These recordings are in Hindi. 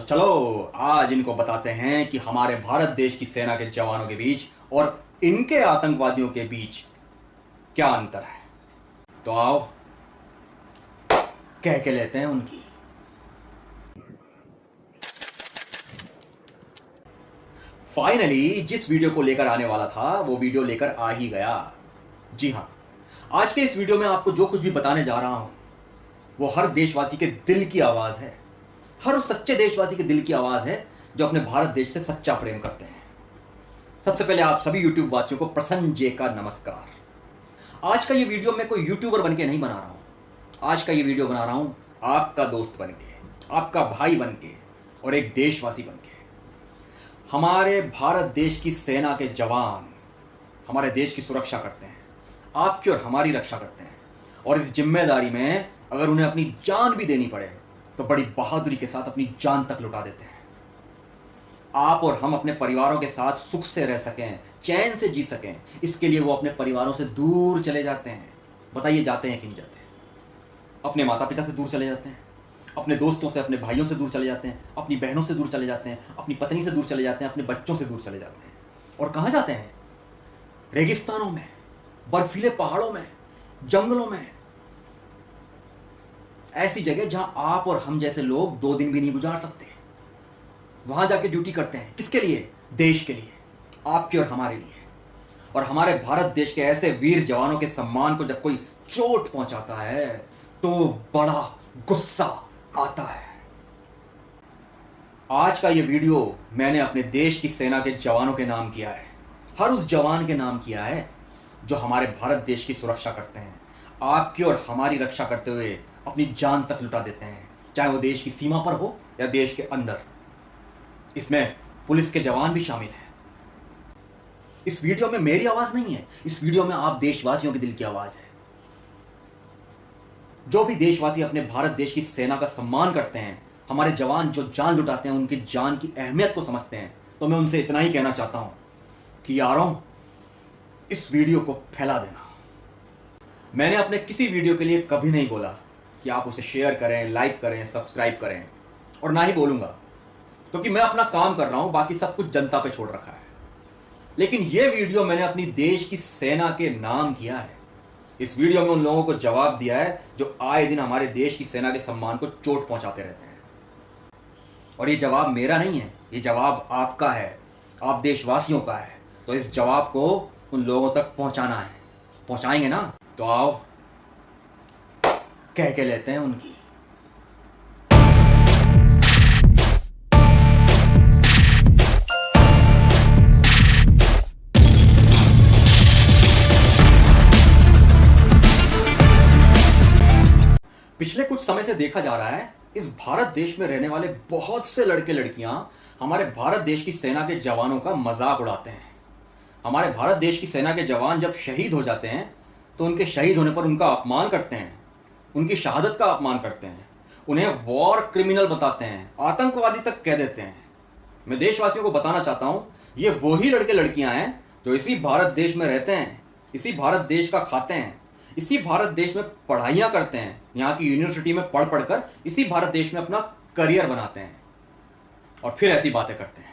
तो चलो आज इनको बताते हैं कि हमारे भारत देश की सेना के जवानों के बीच और इनके आतंकवादियों के बीच क्या अंतर है। तो आओ कह के लेते हैं उनकी। फाइनली जिस वीडियो को लेकर आने वाला था वो वीडियो लेकर आ ही गया। जी हां, आज के इस वीडियो में आपको जो कुछ भी बताने जा रहा हूं वो हर देशवासी के दिल की आवाज है, हर उस सच्चे देशवासी के दिल की आवाज है जो अपने भारत देश से सच्चा प्रेम करते हैं। सबसे पहले आप सभी यूट्यूब वासियों को प्रसन्न जे का नमस्कार। आज का ये वीडियो मैं कोई यूट्यूबर बनके नहीं बना रहा हूं, आज का ये वीडियो बना रहा हूं आपका दोस्त बनके, आपका भाई बनके और एक देशवासी बनके। हमारे भारत देश की सेना के जवान हमारे देश की सुरक्षा करते हैं, आपकी और हमारी रक्षा करते हैं, और इस जिम्मेदारी में अगर उन्हें अपनी जान भी देनी पड़े तो बड़ी बहादुरी के साथ अपनी जान तक लुटा देते हैं। आप और हम अपने परिवारों के साथ सुख से रह सकें, चैन से जी सकें, इसके लिए वो अपने परिवारों से दूर चले जाते हैं। बताइए जाते हैं कि नहीं जाते? अपने माता पिता से दूर चले जाते हैं, अपने दोस्तों से, अपने भाइयों से दूर चले जाते हैं, अपनी बहनों से दूर चले जाते हैं, अपनी पत्नी से दूर चले जाते हैं, अपने बच्चों से दूर चले जाते हैं। और कहाँ जाते हैं? रेगिस्तानों में, बर्फीले पहाड़ों में, जंगलों में, ऐसी जगह जहां आप और हम जैसे लोग 2 दिन भी नहीं गुजार सकते। वहां जाके ड्यूटी करते हैं। किसके लिए? देश के लिए, आपके और हमारे लिए। और हमारे भारत देश के ऐसे वीर जवानों के सम्मान को जब कोई चोट पहुंचाता है तो बड़ा गुस्सा आता है। आज का यह वीडियो मैंने अपने देश की सेना के जवानों के नाम किया है, हर उस जवान के नाम किया है जो हमारे भारत देश की सुरक्षा करते हैं, आपकी और हमारी रक्षा करते हुए अपनी जान तक लुटा देते हैं, चाहे वो देश की सीमा पर हो या देश के अंदर। इसमें पुलिस के जवान भी शामिल हैं। इस वीडियो में मेरी आवाज नहीं है, इस वीडियो में आप देशवासियों के दिल की आवाज है। जो भी देशवासी अपने भारत देश की सेना का सम्मान करते हैं, हमारे जवान जो जान लुटाते हैं, उनकी जान की अहमियत को समझते हैं, तो मैं उनसे इतना ही कहना चाहता हूं कि यारों, इस वीडियो को फैला देना। मैंने अपने किसी वीडियो के लिए कभी नहीं बोला कि आप उसे शेयर करें, लाइक करें, सब्सक्राइब करें, और ना ही बोलूंगा, क्योंकि मैं अपना काम कर रहा हूं, बाकी सब कुछ जनता पे छोड़ रखा है। लेकिन यह वीडियो मैंने अपनी देश की सेना के नाम किया है। इस वीडियो में उन लोगों को जवाब दिया है जो आए दिन हमारे देश की सेना के सम्मान को चोट पहुंचाते रहते हैं। और ये जवाब मेरा नहीं है, ये जवाब आपका है, आप देशवासियों का है। तो इस जवाब को उन लोगों तक पहुंचाना है। पहुंचाएंगे ना? तो आओ कह के लेते हैं उनकी। पिछले कुछ समय से देखा जा रहा है इस भारत देश में रहने वाले बहुत से लड़के लड़कियां हमारे भारत देश की सेना के जवानों का मजाक उड़ाते हैं। हमारे भारत देश की सेना के जवान जब शहीद हो जाते हैं तो उनके शहीद होने पर उनका अपमान करते हैं, उनकी शहादत का अपमान करते हैं, उन्हें वॉर क्रिमिनल बताते हैं, आतंकवादी तक कह देते हैं। मैं देशवासियों को बताना चाहता हूं, ये वही लड़के लड़कियां हैं जो इसी भारत देश में रहते हैं, इसी भारत देश का खाते हैं, इसी भारत देश में पढ़ाइयां करते हैं, यहाँ की यूनिवर्सिटी में पढ़ पढ़कर इसी भारत देश में अपना करियर बनाते हैं और फिर ऐसी बातें करते हैं।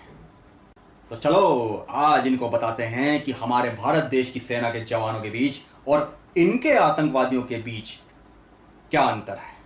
तो चलो आज इनको बताते हैं कि हमारे भारत देश की सेना के जवानों के बीच और इनके आतंकवादियों के बीच क्या अंतर है।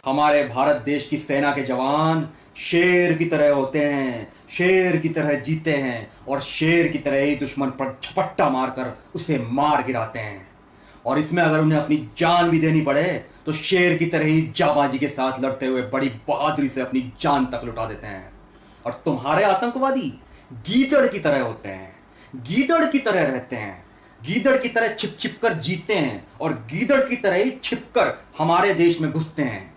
हमारे भारत देश की सेना के जवान शेर की तरह होते हैं, शेर की तरह जीते हैं और शेर की तरह ही दुश्मन पर झपट्टा मारकर उसे मार गिराते हैं। और इसमें अगर उन्हें अपनी जान भी देनी पड़े तो शेर की तरह ही जाबाजी के साथ लड़ते हुए बड़ी बहादुरी से अपनी जान तक लुटा देते हैं। और तुम्हारे आतंकवादी गीदड़ की तरह होते हैं, गीदड़ की तरह रहते हैं, गीदड़ की तरह छिप छिप कर जीते हैं और गीदड़ की तरह ही छिप कर हमारे देश में घुसते हैं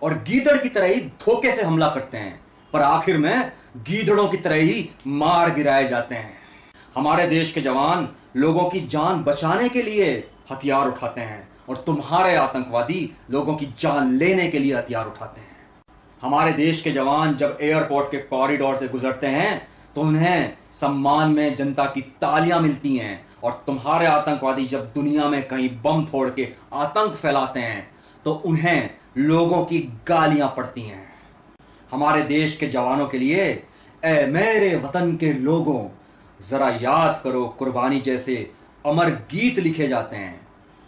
और गीदड़ की तरह ही धोखे से हमला करते हैं, पर आखिर में गीदड़ों की तरह ही मार गिराए जाते हैं। हमारे देश के जवान लोगों की जान बचाने के लिए हथियार उठाते हैं और तुम्हारे आतंकवादी लोगों की जान लेने के लिए हथियार उठाते हैं। हमारे देश के जवान जब एयरपोर्ट के कॉरिडोर से गुजरते हैं तो उन्हें सम्मान में जनता की तालियां मिलती हैं और तुम्हारे आतंकवादी जब दुनिया में कहीं बम फोड़ के आतंक फैलाते हैं तो उन्हें लोगों की गालियां पड़ती हैं। हमारे देश के जवानों के लिए ए मेरे वतन के लोगों, जरा याद करो कुर्बानी जैसे अमर गीत लिखे जाते हैं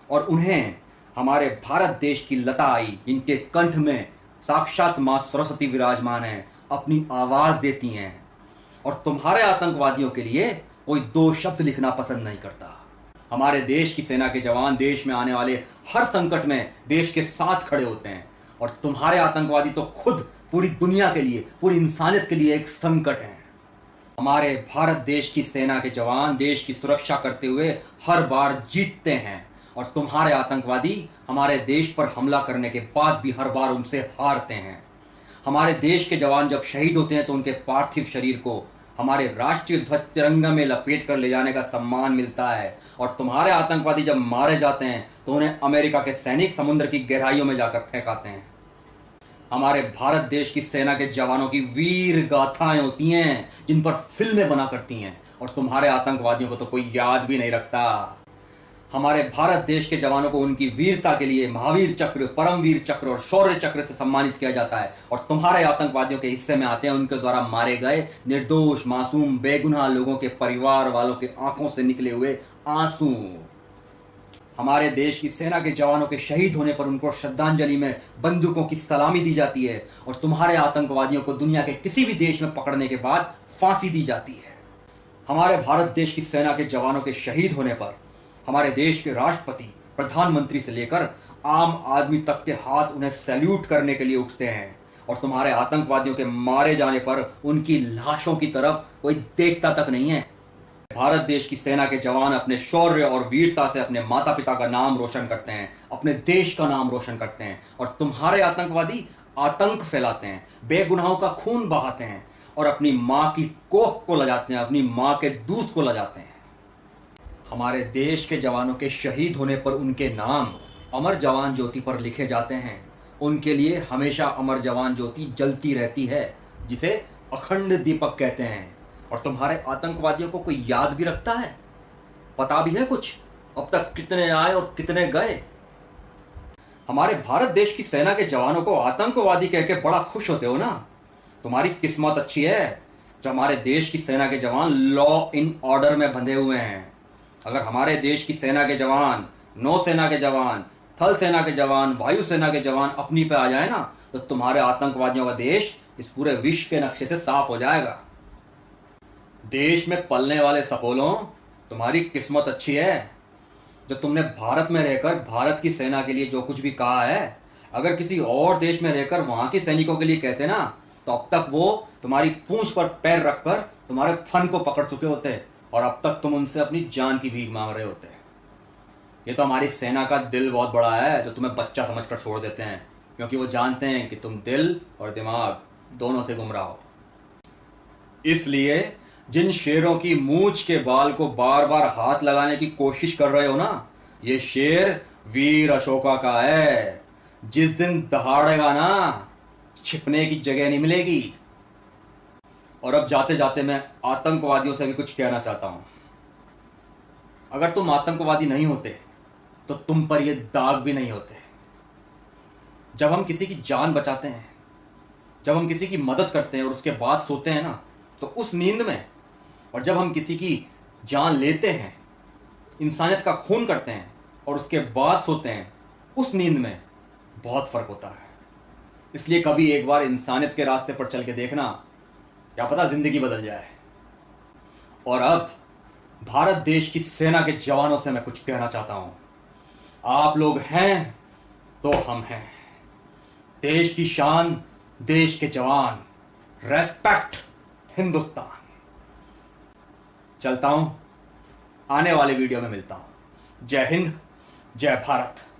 और उन्हें हमारे भारत देश की लता आई, इनके कंठ में साक्षात मां सरस्वती विराजमान है, अपनी आवाज देती हैं। और तुम्हारे आतंकवादियों के लिए कोई दो शब्द लिखना पसंद नहीं करता। हमारे देश की सेना के जवान देश में आने वाले हर संकट में देश के साथ खड़े होते हैं और तुम्हारे आतंकवादी तो खुद पूरी दुनिया के लिए, पूरी इंसानियत के लिए एक संकट है। हमारे भारत देश की सेना के जवान देश की सुरक्षा करते हुए हर बार जीतते हैं और तुम्हारे आतंकवादी हमारे देश पर हमला करने के बाद भी हर बार उनसे हारते हैं। हमारे देश के जवान जब शहीद होते हैं तो उनके पार्थिव शरीर को हमारे राष्ट्रीय ध्वज तिरंगा में लपेट कर ले जाने का सम्मान मिलता है और तुम्हारे आतंकवादी जब मारे जाते हैं तो उन्हें अमेरिका के सैनिक समुद्र की गहराइयों में जाकर फेंकाते हैं। हमारे भारत देश की सेना के जवानों की वीर गाथाएं होती हैं जिन पर फिल्में बना करती हैं और तुम्हारे आतंकवादियों को तो कोई याद भी नहीं रखता। हमारे भारत देश के जवानों को उनकी वीरता के लिए महावीर चक्र, परमवीर चक्र और शौर्य चक्र से सम्मानित किया जाता है और तुम्हारे आतंकवादियों के हिस्से में आते हैं उनके द्वारा मारे गए निर्दोष, मासूम, बेगुनाह लोगों के परिवार वालों के आंखों से निकले हुए आंसू। हमारे देश की सेना के जवानों के शहीद होने पर उनको श्रद्धांजलि में बंदूकों की सलामी दी जाती है और तुम्हारे आतंकवादियों को दुनिया के किसी भी देश में पकड़ने के बाद फांसी दी जाती है। हमारे भारत देश की सेना के जवानों के शहीद होने पर हमारे देश के राष्ट्रपति, प्रधानमंत्री से लेकर आम आदमी तक के हाथ उन्हें सैल्यूट करने के लिए उठते हैं और तुम्हारे आतंकवादियों के मारे जाने पर उनकी लाशों की तरफ कोई देखता तक नहीं है। भारत देश की सेना के जवान अपने शौर्य और वीरता से अपने माता पिता का नाम रोशन करते हैं, अपने देश का नाम रोशन करते हैं और तुम्हारे आतंकवादी आतंक फैलाते हैं, बेगुनाहों का खून बहाते हैं और अपनी मां की कोख को लजाते हैं, अपनी मां के दूध को लजाते हैं। हमारे देश के जवानों के शहीद होने पर उनके नाम अमर जवान ज्योति पर लिखे जाते हैं। उनके लिए हमेशा अमर जवान ज्योति जलती रहती है, जिसे अखंड दीपक कहते हैं। और तुम्हारे आतंकवादियों को कोई याद भी रखता है? पता भी है कुछ अब तक कितने आए और कितने गए? हमारे भारत देश की सेना के जवानों को आतंकवादी कह के बड़ा खुश होते हो ना? तुम्हारी किस्मत अच्छी है जो हमारे देश की सेना के जवान लॉ इन ऑर्डर में बंधे हुए हैं। अगर हमारे देश की सेना के जवान, नौसेना के जवान, थल सेना के जवान, वायुसेना के जवान अपनी पे आ जाए ना तो तुम्हारे आतंकवादियों का देश इस पूरे विश्व के नक्शे से साफ हो जाएगा। देश में पलने वाले सपोलों, तुम्हारी किस्मत अच्छी है जो तुमने भारत में रहकर भारत की सेना के लिए जो कुछ भी कहा है, अगर किसी और देश में रहकर वहां के सैनिकों के लिए कहते ना तो अब तक वो तुम्हारी पूंछ पर पैर रखकर तुम्हारे फन को पकड़ चुके होते और अब तक तुम उनसे अपनी जान की भीख मांग रहे होते। ये तो हमारी सेना का दिल बहुत बड़ा है जो तुम्हें बच्चा समझकर छोड़ देते हैं, क्योंकि वो जानते हैं कि तुम दिल और दिमाग दोनों से गुमराह हो। इसलिए जिन शेरों की मूंछ के बाल को बार बार हाथ लगाने की कोशिश कर रहे हो ना, ये शेर वीर अशोका का है। जिस दिन दहाड़ेगा ना, छिपने की जगह नहीं मिलेगी। और अब जाते जाते मैं आतंकवादियों से भी कुछ कहना चाहता हूं। अगर तुम आतंकवादी नहीं होते तो तुम पर ये दाग भी नहीं होते। जब हम किसी की जान बचाते हैं, जब हम किसी की मदद करते हैं और उसके बाद सोते हैं ना, तो उस नींद में और जब हम किसी की जान लेते हैं, इंसानियत का खून करते हैं और उसके बाद सोते हैं, उस नींद में बहुत फर्क होता है। इसलिए कभी एक बार इंसानियत के रास्ते पर चल के देखना, क्या पता जिंदगी बदल जाए। और अब भारत देश की सेना के जवानों से मैं कुछ कहना चाहता हूं। आप लोग हैं तो हम हैं। देश की शान, देश के जवान, रेस्पेक्ट हिंदुस्तान। चलता हूं, आने वाले वीडियो में मिलता हूं। जय हिंद, जय भारत।